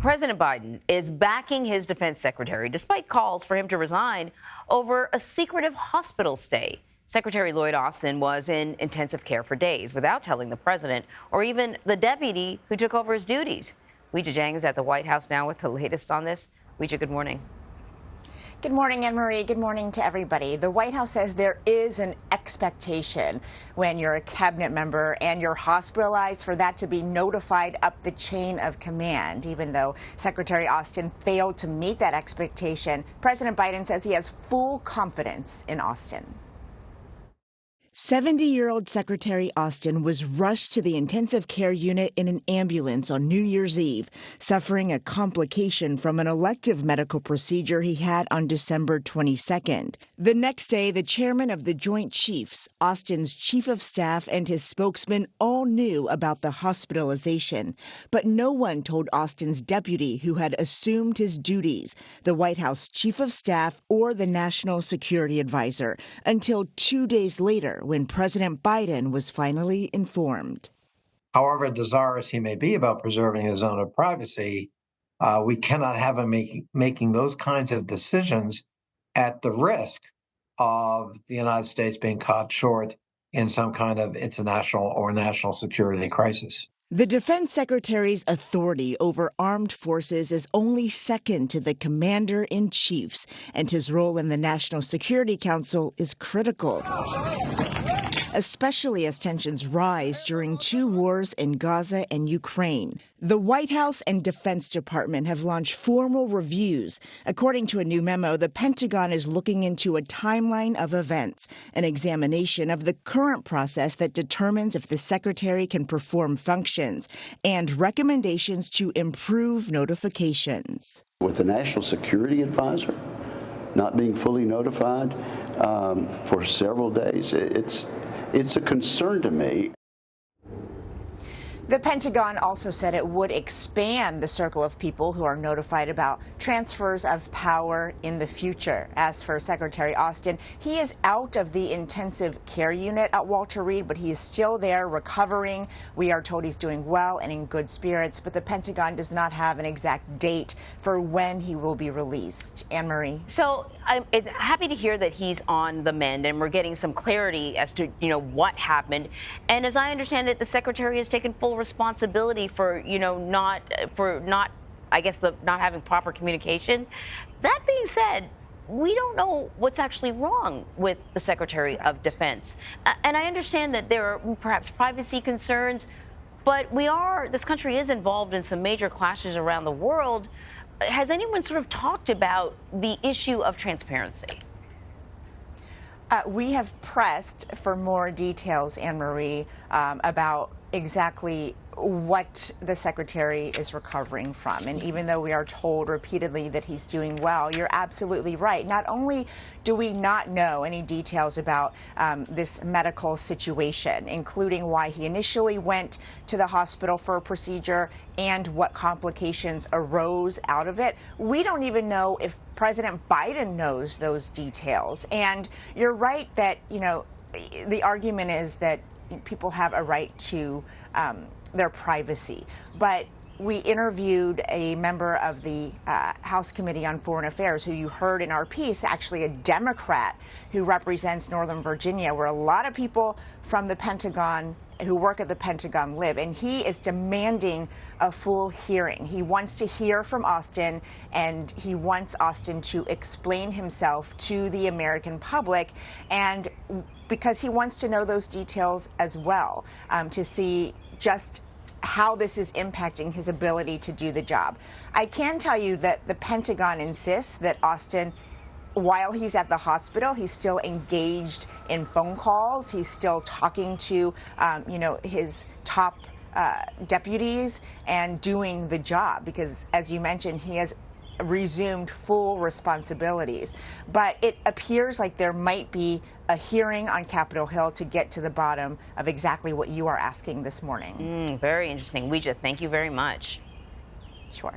President Biden is backing his defense secretary despite calls for him to resign over a secretive hospital stay. Secretary Lloyd Austin was in intensive care for days without telling the president or even the deputy who took over his duties. Weijia Jiang is at the White House now with the latest on this. Weijia, good morning. Good morning, Anne-Marie. Good morning to everybody. The White House says there is an expectation when you're a cabinet member and you're hospitalized for that to be notified up the chain of command. Even though Secretary Austin failed to meet that expectation, President Biden says he has full confidence in Austin. 70-year-old Secretary Austin was rushed to the intensive care unit in an ambulance on New Year's Eve, suffering a complication from an elective medical procedure he had on December 22nd. The next day, the chairman of the Joint Chiefs, Austin's chief of staff, and his spokesman all knew about the hospitalization. But no one told Austin's deputy, who had assumed his duties, the White House chief of staff or the national security advisor, until 2 days later, when President Biden was finally informed. However desirous he may be about preserving his own privacy, we cannot have him making those kinds of decisions at the risk of the United States being caught short in some kind of international or national security crisis. The defense secretary's authority over armed forces is only second to the commander-in-chief's, and his role in the National Security Council is critical, especially as tensions rise during two wars in Gaza and Ukraine. The White House and Defense Department have launched formal reviews. According to a new memo, the Pentagon is looking into a timeline of events, an examination of the current process that determines if the secretary can perform functions, and recommendations to improve notifications. With the National Security Advisor not being fully notified for several days, it's a concern to me. The Pentagon also said it would expand the circle of people who are notified about transfers of power in the future. As for Secretary Austin, he is out of the intensive care unit at Walter Reed, but he is still there recovering. We are told he's doing well and in good spirits, but the Pentagon does not have an exact date for when he will be released. Anne-Marie. So I'm happy to hear that he's on the mend and we're getting some clarity as to, what happened. And as I understand it, the secretary has taken full responsibility for, not having proper communication. That being said, we don't know what's actually wrong with the Secretary of Defense. And I understand that there are perhaps privacy concerns, but this country is involved in some major clashes around the world. Has anyone sort of talked about the issue of transparency? We have pressed for more details, Anne-Marie, about exactly what the secretary is recovering from. And even though we are told repeatedly that he's doing well, you're absolutely right. Not only do we not know any details about this medical situation, including why he initially went to the hospital for a procedure and what complications arose out of it, we don't even know if President Biden knows those details. And you're right that, the argument is that people have a right to their privacy. But we interviewed a member of the House Committee on Foreign Affairs, who you heard in our piece, actually a Democrat who represents Northern Virginia, where a lot of people from the Pentagon who work at the Pentagon live, and he is demanding a full hearing. He wants to hear from Austin, and he wants Austin to explain himself to the American public, and because he wants to know those details as well, to see just how this is impacting his ability to do the job. I can tell you that the Pentagon insists that Austin, while he's at the hospital, he's still engaged in phone calls. He's still talking to, his top deputies and doing the job because, as you mentioned, he has resumed full responsibilities. But it appears like there might be a hearing on Capitol Hill to get to the bottom of exactly what you are asking this morning. Very interesting. Weijia, thank you very much. Sure.